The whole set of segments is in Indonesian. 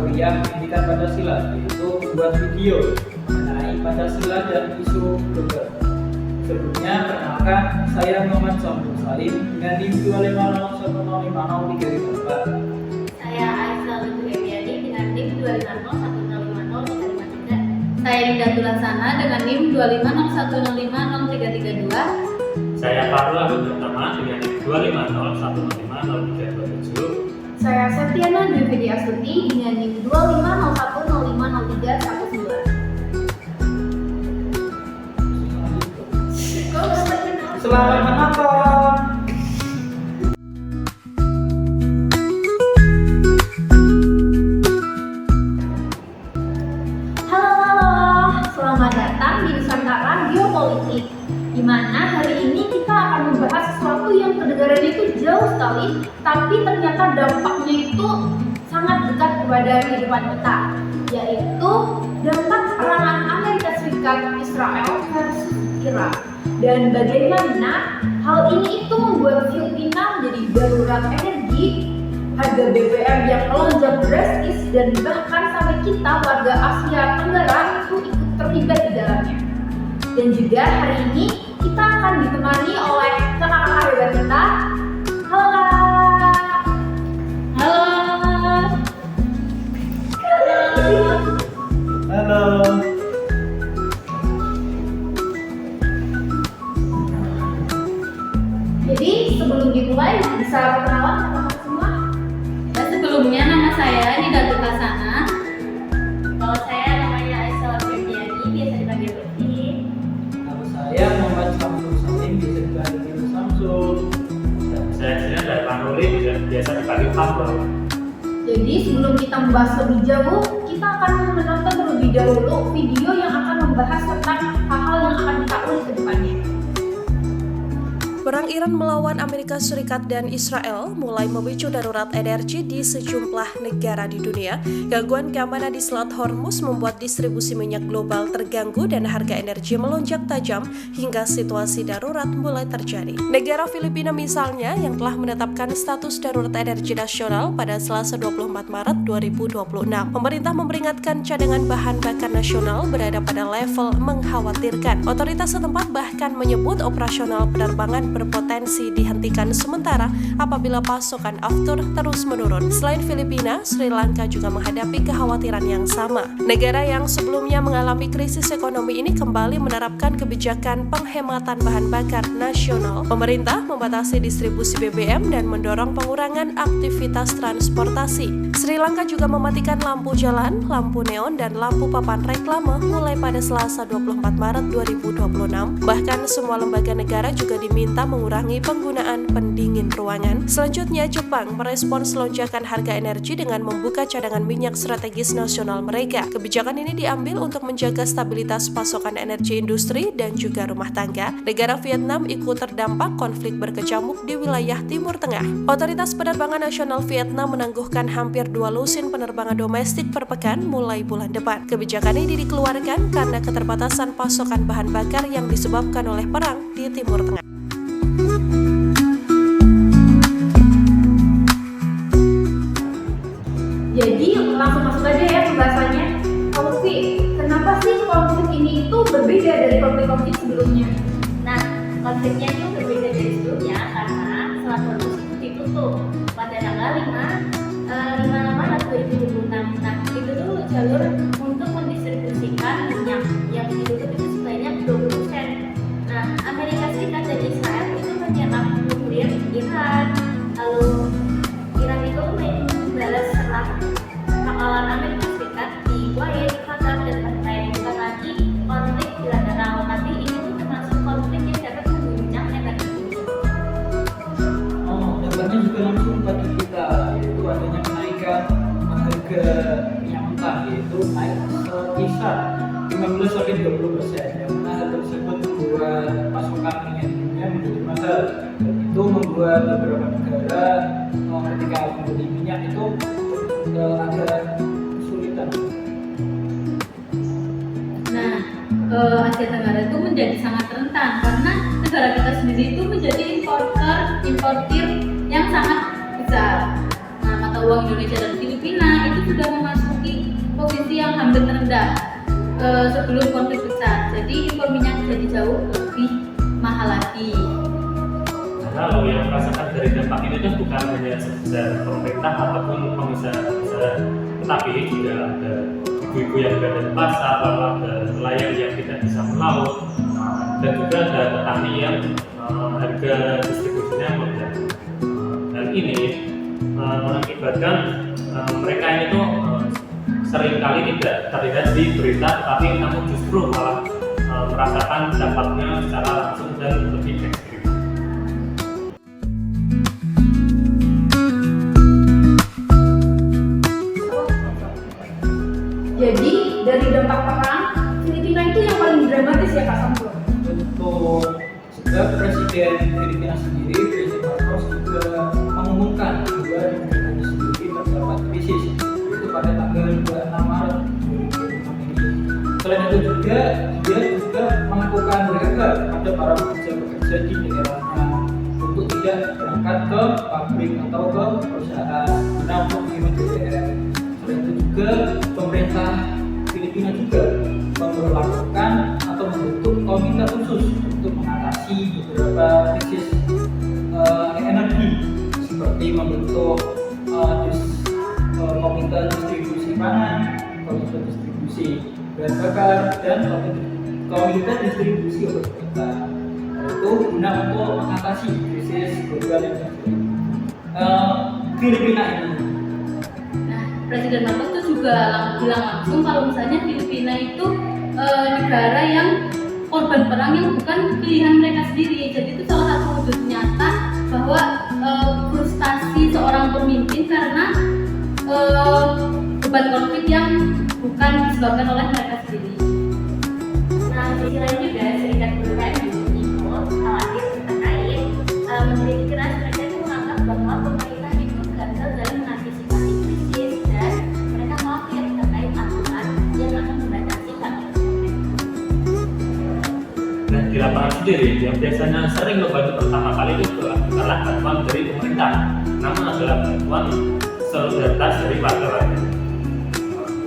kuliah pendidikan Pancasila, yaitu membuat video mengenai Pancasila dan isu global. Sebelumnya, perkenalkan, saya Muhammad Samsul Salim dengan NIM 25010503034. Saya Aisyah Lutfi Febriani dengan NIM 250105053. Saya Indah Laksana dengan NIM 25010503332. Saya Farul Abdul Pertama dengan NIM 25010505327. Saya Septiana Dwi Fedi Astuti dengan NIM 25010500319. Selamat menonton. Halo, selamat datang di Nusantara Geopolitik, di mana hari ini kita akan membahas sesuatu yang kedengarannya itu jauh sekali, tapi ternyata dampaknya itu sangat dekat kepada kehidupan kita, yaitu dampak serangan Amerika Serikat Israel versus Iran. Dan bagaimana hal ini itu membuat Filipina menjadi darurat energi, harga BBM yang melonjak drastis, dan bahkan sampai kita warga Asia Tenggara itu ikut terlibat di dalamnya. Dan juga hari ini kita akan ditemani oleh kakak-kakak hebat kita. Halo kak. Halo. Halo. Jadi sebelum dimulai bisa perkenalan teman-teman semua. Sebelumnya nama saya Nida Laksana. Kalau saya namanya Aisyah Febriani, biasa dipanggil Lutfi. Nama saya Muhammad Samsul Salim, bisa dipanggil Samsul. Saya sendiri dari Panuri, biasa dipanggil Farul. Jadi sebelum kita membahas lebih jauh, kita akan menonton terlebih dahulu video yang akan membahas tentang hal-hal yang akan kita ulik ke depannya. Perang Iran melawan Amerika Serikat dan Israel mulai memicu darurat energi di sejumlah negara di dunia. Gangguan keamanan di Selat Hormuz membuat distribusi minyak global terganggu dan harga energi melonjak tajam hingga situasi darurat mulai terjadi. Negara Filipina misalnya yang telah menetapkan status darurat energi nasional pada Selasa 24 Maret 2026. Pemerintah memperingatkan cadangan bahan bakar nasional berada pada level mengkhawatirkan. Otoritas setempat bahkan menyebut operasional penerbangan berpotensi dihentikan sementara apabila pasokan aftur terus menurun. Selain Filipina, Sri Lanka juga menghadapi kekhawatiran yang sama. Negara yang sebelumnya mengalami krisis ekonomi ini kembali menerapkan kebijakan penghematan bahan bakar nasional. Pemerintah membatasi distribusi BBM dan mendorong pengurangan aktivitas transportasi. Sri Lanka juga mematikan lampu jalan, lampu neon, dan lampu papan reklame mulai pada Selasa 24 Maret 2026. Bahkan semua lembaga negara juga diminta mengurangi penggunaan pendingin ruangan. Selanjutnya, Jepang merespons lonjakan harga energi dengan membuka cadangan minyak strategis nasional mereka. Kebijakan ini diambil untuk menjaga stabilitas pasokan energi industri dan juga rumah tangga. Negara Vietnam ikut terdampak konflik berkecamuk di wilayah Timur Tengah. Otoritas Penerbangan Nasional Vietnam menangguhkan hampir 2 lusin penerbangan domestik per pekan mulai bulan depan. Kebijakan ini dikeluarkan karena keterbatasan pasokan bahan bakar yang disebabkan oleh perang di Timur Tengah. Jadi langsung masuk aja ya pembahasannya. Lutfi, kenapa sih konflik ini itu berbeda dari konflik-konflik sebelumnya? Nah, konfliknya itu berbeda dari sebelumnya karena Selat Hormuz itu ditutup pada tanggal 5 Maret 2026. Nah, itu tuh jalur untuk mendistribusikan minyak yang ditutup itu sebanyak 20%. Nah, Amerika Serikat dan Israel itu menyerang nuklir Iran. Lalu Iran itu membalas serang pangkalan Amerika Serikat di Kuwait, Qatar, dan lain-lain. Bukan lagi konflik bilateral, tapi ini tuh termasuk konflik yang dapat mengguncang energi bumi. Dampaknya juga langsung pada kita, yaitu adanya kenaikan harga minyak mentah, yaitu naik sekitar 15-20%, yang mana hal tersebut membuat pasokan minyak dunia menjadi mahal, dan itu membuat beberapa negara ketika membeli minyak itu agak kesulitan. Nah, Asia Tenggara itu menjadi sangat rentan karena negara kita sendiri itu menjadi importir yang sangat besar. Nah, mata uang Indonesia dan Filipina itu sudah memasuki dan terendah sebelum konflik pecah. Jadi impor minyak jadi jauh lebih mahal lagi. Lalu yang merasakan dari dampak ini kan bukan hanya sekedar pemerintah ataupun pengusaha-pengusaha, tetapi juga ada ibu-ibu yang berada di pasar, lalu ada nelayan yang tidak bisa melaut, dan juga ada petani yang harga distribusinya melonjak. Dan ini mengakibatkan mereka ini tuh seringkali tidak terlihat di berita, tetapi namun justru malah merasakan dampaknya secara langsung dan lebih ekstrim. Jadi dari dampak perang, Filipina itu yang paling dramatis ya Kak Samsul? Untuk sebab Presiden Filipina sendiri, Presiden Marcos juga mengumumkan bahwa di negara sendiri terdapat krisis, itu pada tanggal 26 Maret 2005 ini. Selain itu juga dia juga melakukan WFH kepada para pekerja di negaranya untuk tidak berangkat ke pabrik atau ke perusahaan guna untuk menghemat BBM. Selain itu juga pemerintah Filipina juga memperlakukan atau membentuk komite khusus untuk mengatasi beberapa krisis energi, seperti membentuk komite distribusi pangan, komite distribusi bahan bakar, dan komite distribusi obat-obatan. Itu guna untuk mengatasi krisis global yang terjadi Filipina ini. Presiden Marcos itu juga bilang langsung kalau misalnya Filipina itu negara yang korban perang yang bukan pilihan mereka sendiri. Jadi itu salah satu wujud nyata bahwa frustasi seorang pemimpin karena beban konflik yang bukan disebabkan oleh mereka sendiri. Nah, di sisi lain juga serikat buruh di Timur khawatir terkait mengkritik keras mereka itu menganggap bahwa pemerintah itu gagal dalam mengantisipasi krisis dan mereka khawatir terkait aturan yang akan membatasi hak mereka. Dan di lapangan sendiri yang biasanya sering membantu pertama kali itu adalah bantuan dari pemerintah, namun adalah bantuan solidaritas dari warga-warga.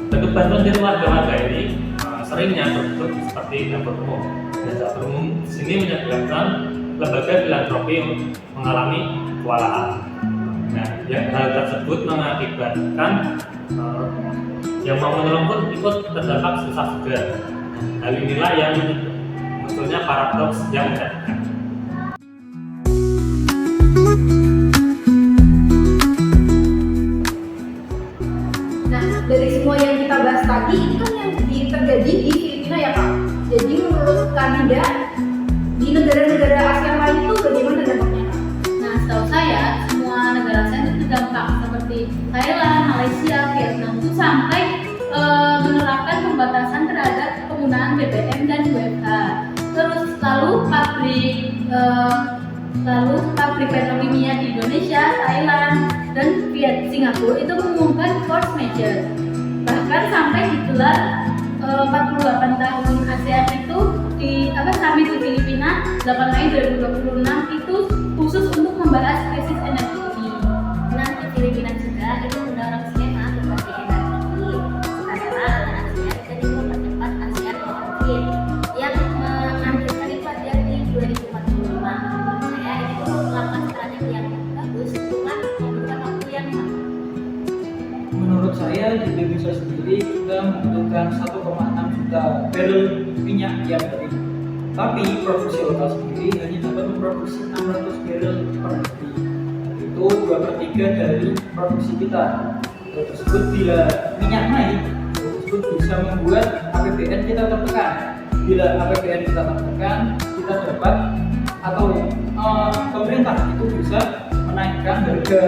Bentuk bantuan dari warga-warga ini seringnya berbentuk seperti dapur umum, dan dapur umum di sini menyebabkan lembaga filantropi yang mengalami kewalahan. Nah, hal tersebut mengakibatkan yang mau menolong pun ikut terdampak susah juga. Hal inilah yang munculnya paradoks yang menjadikan. Nah, dari semua yang kita bahas tadi, itu kan yang terjadi di Filipina ya Kak. Jadi menurut Kanida, di negara-negara ASEAN lain itu bagaimana dampaknya Kak? Nah, setahu saya semua negara ASEAN itu terdampak seperti Thailand, Malaysia, Vietnam itu sampai menerapkan pembatasan terhadap penggunaan BBM dan WFH. Terus lalu pabrik petrokimia di Indonesia, Thailand, dan Singapura itu mengumumkan force majeure. Bahkan sampai digelar 48 tahun ASEAN itu di summit di Filipina 8 Mei 2026 itu khusus untuk membahas krisis energi ini. Nah, di Filipina juga itu mendorong skema berbagi energi adalah ASEAN dan itu mempercepat ASEAN Outreach yang menargetkan itu ada di 2045. Saya ini tuh melakukan strategi yang bagus, cuma membutuhkan waktu yang lama. Menurut saya di Indonesia sendiri kita membutuhkan 1,6 juta barrel minyak tiap hari. Tapi produksi lokal sendiri hanya dapat memproduksi 600 barrel per hari. Itu 2/3 dari produksi kita. Hal tersebut bila minyak naik, hal tersebut bisa membuat APBN kita tertekan. Bila APBN kita tertekan, kita dapat atau pemerintah itu bisa menaikkan harga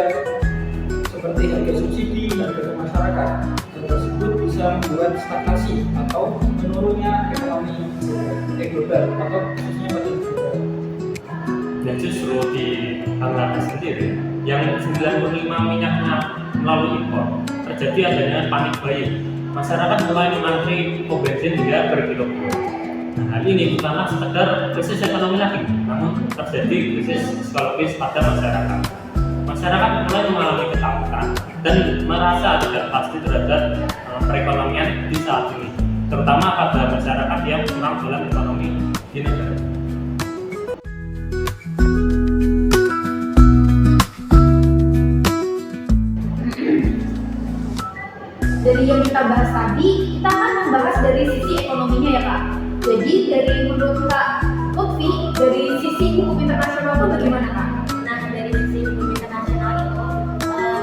seperti harga subsidi, harga ke masyarakat. Hal tersebut bisa membuat stagnasi atau menurunnya ekonomi global atau khususnya pada global. Dan justru di Bangladesh sendiri yang 95 minyaknya melalui impor, terjadi adanya panik buying. Masyarakat mulai mengantri pom bensin hingga berkilo-kilo. Nah, hal ini bukanlah sekedar krisis ekonomi lagi, namun terjadi krisis psikologis pada masyarakat. Masyarakat mulai mengalami ketakutan dan merasa tidak pasti terhadap perekonomian di saat ini, terutama pada masyarakat yang kurang dalam ekonomi di negara. Dari yang kita bahas tadi, kita akan membahas dari sisi ekonominya ya Kak. Jadi dari menurut Kak Lutfi, dari sisi hukum internasional itu bagaimana Kak? Nah, dari sisi hukum internasional itu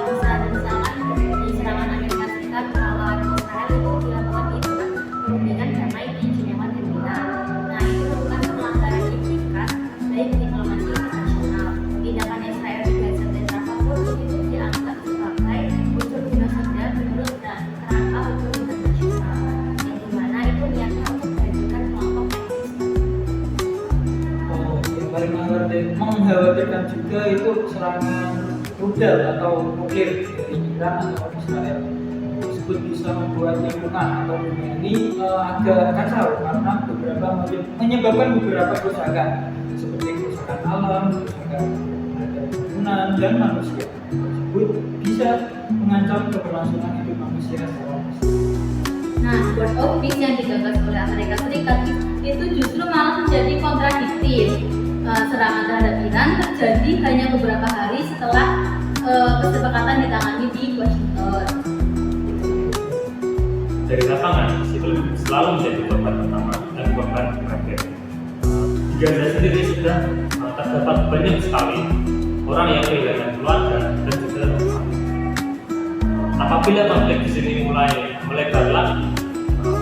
bisa misalkan di serangan Amerika Serikat melawan Israel itu dilakukan di tempat perundingan damai di Jenewa dan Wina. Nah, itu merupakan pelanggaran etikat baik diplomasi internasional. Tindakan Israel di Gaza dan Rafah pun itu dianggap sebagai unsur genosida menurut kerangka hukum internasional, yang dimana itu niatnya untuk menghancurkan kelompok ISIS. Yang paling mengkhawatirkan juga itu serangan rudal atau nuklir dari Iran atau Israel tersebut bisa membuat lingkungan atau dunia ini agak kacau karena menyebabkan beberapa kerusakan seperti kerusakan alam, kerusakan bangunan dan manusia tersebut bisa mengancam keberlangsungan hidup manusia secara luas. Nah, World of Peace yang digagas oleh Amerika Serikat itu justru malah menjadi kontradiktif. Serangan terhadap Iran terjadi hanya beberapa hari setelah kesepakatan ditangani di Washington. Dari lapangan, sipil selalu menjadi korban pertama dan korban terakhir. Di Gaza sendiri sudah terdapat banyak sekali orang yang kehilangan keluarga dan juga rumah. Apabila konflik di sini mulai melebar lagi,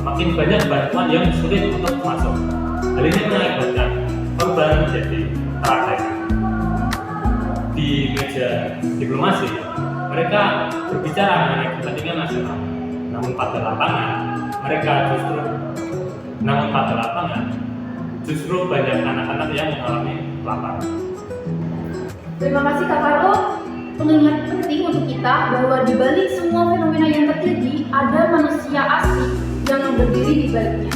makin banyak bantuan yang sulit untuk masuk. Hal ini mengakibatkan korban menjadi tragedi. Di meja diplomasi, mereka berbicara mengenai kepentingan nasional. Namun pada lapangan justru banyak anak-anak yang mengalami kelaparan. Terima kasih Kak Karlo. Pengingat penting untuk kita bahwa di balik semua fenomena yang terjadi ada manusia asli yang berdiri di baliknya.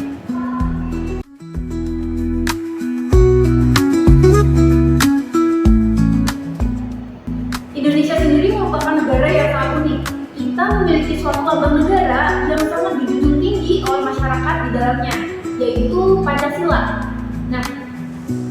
Indonesia sendiri merupakan negara yang sangat unik. Kita memiliki suatu lambang negara yang sangat dijunjung tinggi oleh masyarakat di dalamnya, yaitu Pancasila. Nah,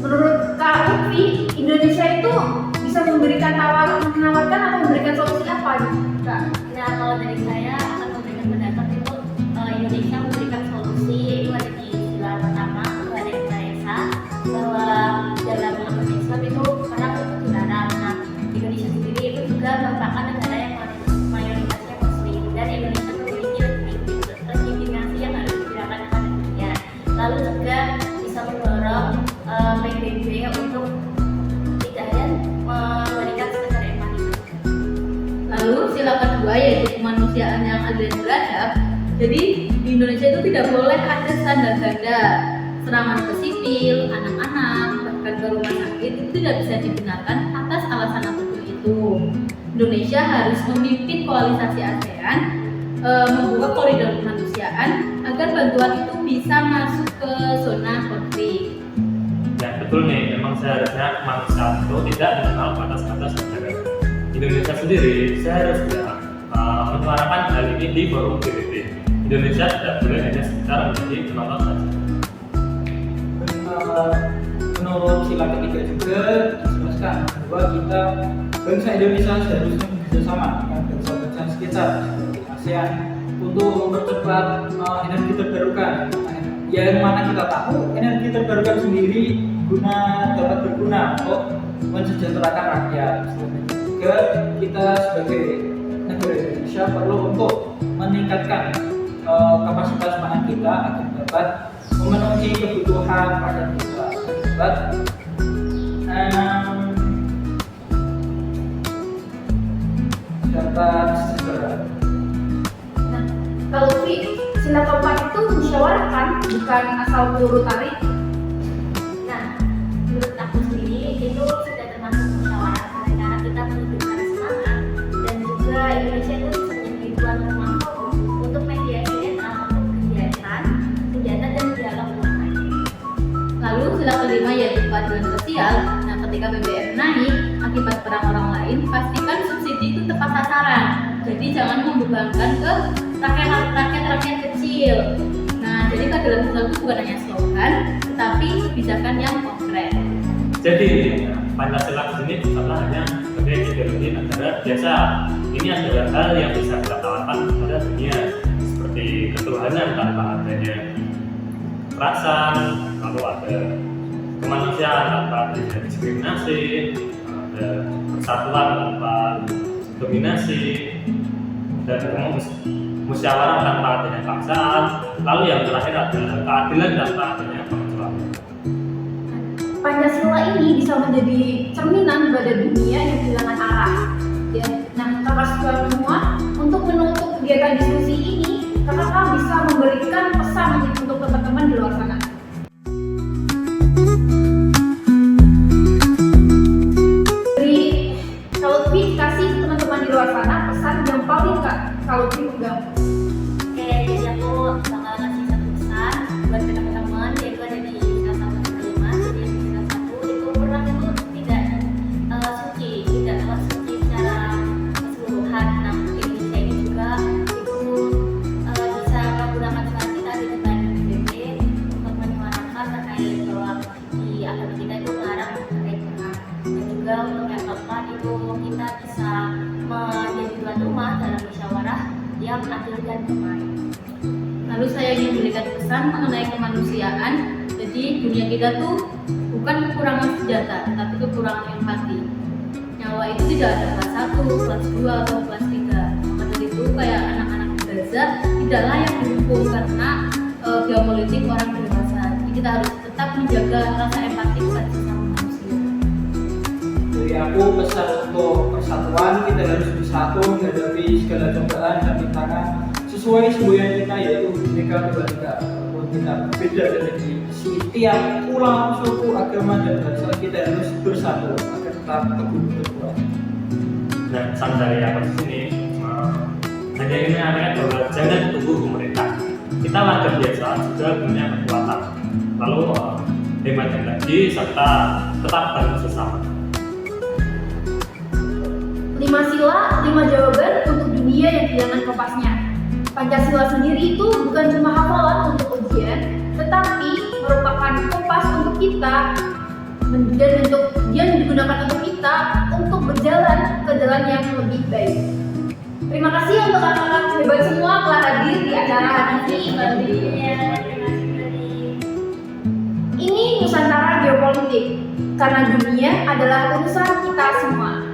menurut Kak Lutfi, Indonesia itu bisa menawarkan atau memberikan solusi apa nih, Kak? Nah, kalau dari saya akan memberikan pendapat itu Indonesia memberikan solusi, yaitu ada di sila pertama itu ada yang Maha bahwa dalam agama Islam itu perang itu dilarang. Nah, Indonesia sendiri itu juga merupakan negara yang mayoritasnya Muslim dan Indonesia memiliki legitimasi yang harus diberikan kepada dunia. Lalu juga bisa mendorong PBB untuk tidak hanya memberikan sekedar empati. Lalu sila kedua yaitu kemanusiaan yang adil dan beradab. Jadi di Indonesia itu tidak boleh ada standar ganda. Serangan ke sipil, anak-anak, bahkan ke rumah sakit itu tidak bisa dibenarkan atas alasan apapun itu. Indonesia harus memimpin koalisasi ASEAN, membuat koridor kemanusiaan agar bantuan itu bisa masuk ke zona konflik. Ya betul nih, memang seharusnya kemanusiaan itu tidak mengenal batas-batas negara. Indonesia sendiri seharusnya menyuarakan hal ini di forum PBB. Indonesia tidak boleh hanya sekedar menjadi penonton saja. Menurut sila ketiga juga dijelaskan bahwa kita bangsa Indonesia seharusnya bekerjasama dengan bangsa-bangsa sekitar seperti ASEAN untuk mempercepat energi terbarukan. Yang mana kita tahu energi terbarukan sendiri dapat berguna untuk mensejahterakan rakyat. Selain itu juga kita sebagai negara Indonesia perlu untuk meningkatkan kapasitas pangan kita agar dapat memenuhi kebutuhan rakyat kita, dapat sejahtera. Nah, kalau sila keempat itu musyawarah kan, bukan asal peluru tarik. Nah, menurut aku sendiri itu sudah termasuk musyawarah karena kita menunjukkan semangat dan juga Indonesia itu bisa menjadi tuan rumah forum untuk mediasi untuk kegiatan, senjata dan dialog damai. Lalu sila kelima yaitu keadilan sosial. Nah, ketika BBM naik akibat perang orang lain, pastikan subsidi itu tepat sasaran. Jadi jangan membebankan ke rakyat kecil. kecil. Nah, jadi keadilan sosial itu bukan hanya slogan, tetapi kebijakan yang konkret. Jadi Pancasila di sini bukanlah hanya sebagai ideologi negara biasa. Ini adalah hal yang bisa kita tawarkan kepada dunia, seperti ketuhanan tanpa adanya kekerasan, lalu ada kemanusiaan tanpa adanya diskriminasi, ada persatuan tanpa dominasi, dan musyawarah tanpa adanya paksaan. Lalu yang terakhir adalah keadilan tanpa adanya pengecualian. Pancasila ini bisa menjadi cerminan pada dunia yang kehilangan arah. Ya. Nah, kakak semua, untuk menutup kegiatan diskusi ini, kakak bisa memberikan pesan untuk teman-teman di luar sana. Dari kalau Lutfi kasih ke teman-teman di luar sana pesan yang paling kalau Lutfi pegang. Oke, jadi aku bakal ngasih satu pesan buat teman-teman, yaitu ada di salah satu kalimat. Jadi yang salah satu itu perang itu tidak suci, tidak suci secara keseluruhan. Nah, Indonesia ini juga itu bisa menggunakan suara kita di depan PBB untuk menyuarakan terkait bahwa di agama kita itu melarang terkait perang. Dan juga untuk yang keempat itu kita bisa menjadi tuan rumah dalam musyawarah yang adil dan damai. Lalu saya ingin memberikan pesan mengenai kemanusiaan. Jadi dunia kita tuh bukan kekurangan senjata, tetapi kekurangan empati. Nyawa itu tidak ada kelas 1, kelas 2, atau kelas 3. Maka dari itu kayak anak-anak di Gaza tidak layak dihukum karena geopolitik orang dewasa. Jadi kita harus tetap menjaga rasa empati kepada sesama manusia. Dari aku pesan untuk persatuan, kita harus bersatu menghadapi segala cobaan dan rintangan sesuai semboyan kita, yaitu Bhinneka Tunggal Ika. Walaupun kita berbeda dari setiap pulau, suku, agama dan bangsa, kita harus bersatu agar tetap teguh berkuat. Dan pesan dari aku di sini hanya ingin menyampaikan bahwa jangan tunggu pemerintah. Kita warga biasa juga punya kekuatan. Lalu hemat energi serta tetap bantu sesama. 5 sila, 5 jawaban untuk dunia yang kehilangan kompasnya. Pancasila sendiri itu bukan cuma hafalan untuk ujian, tetapi merupakan kompas untuk kita dan untuk yang digunakan untuk kita untuk berjalan ke jalan yang lebih baik. Terima kasih untuk kakak-kakak hebat semua telah hadir di acara hari ini. Ini Nusantara Geopolitik, karena dunia adalah urusan kita semua.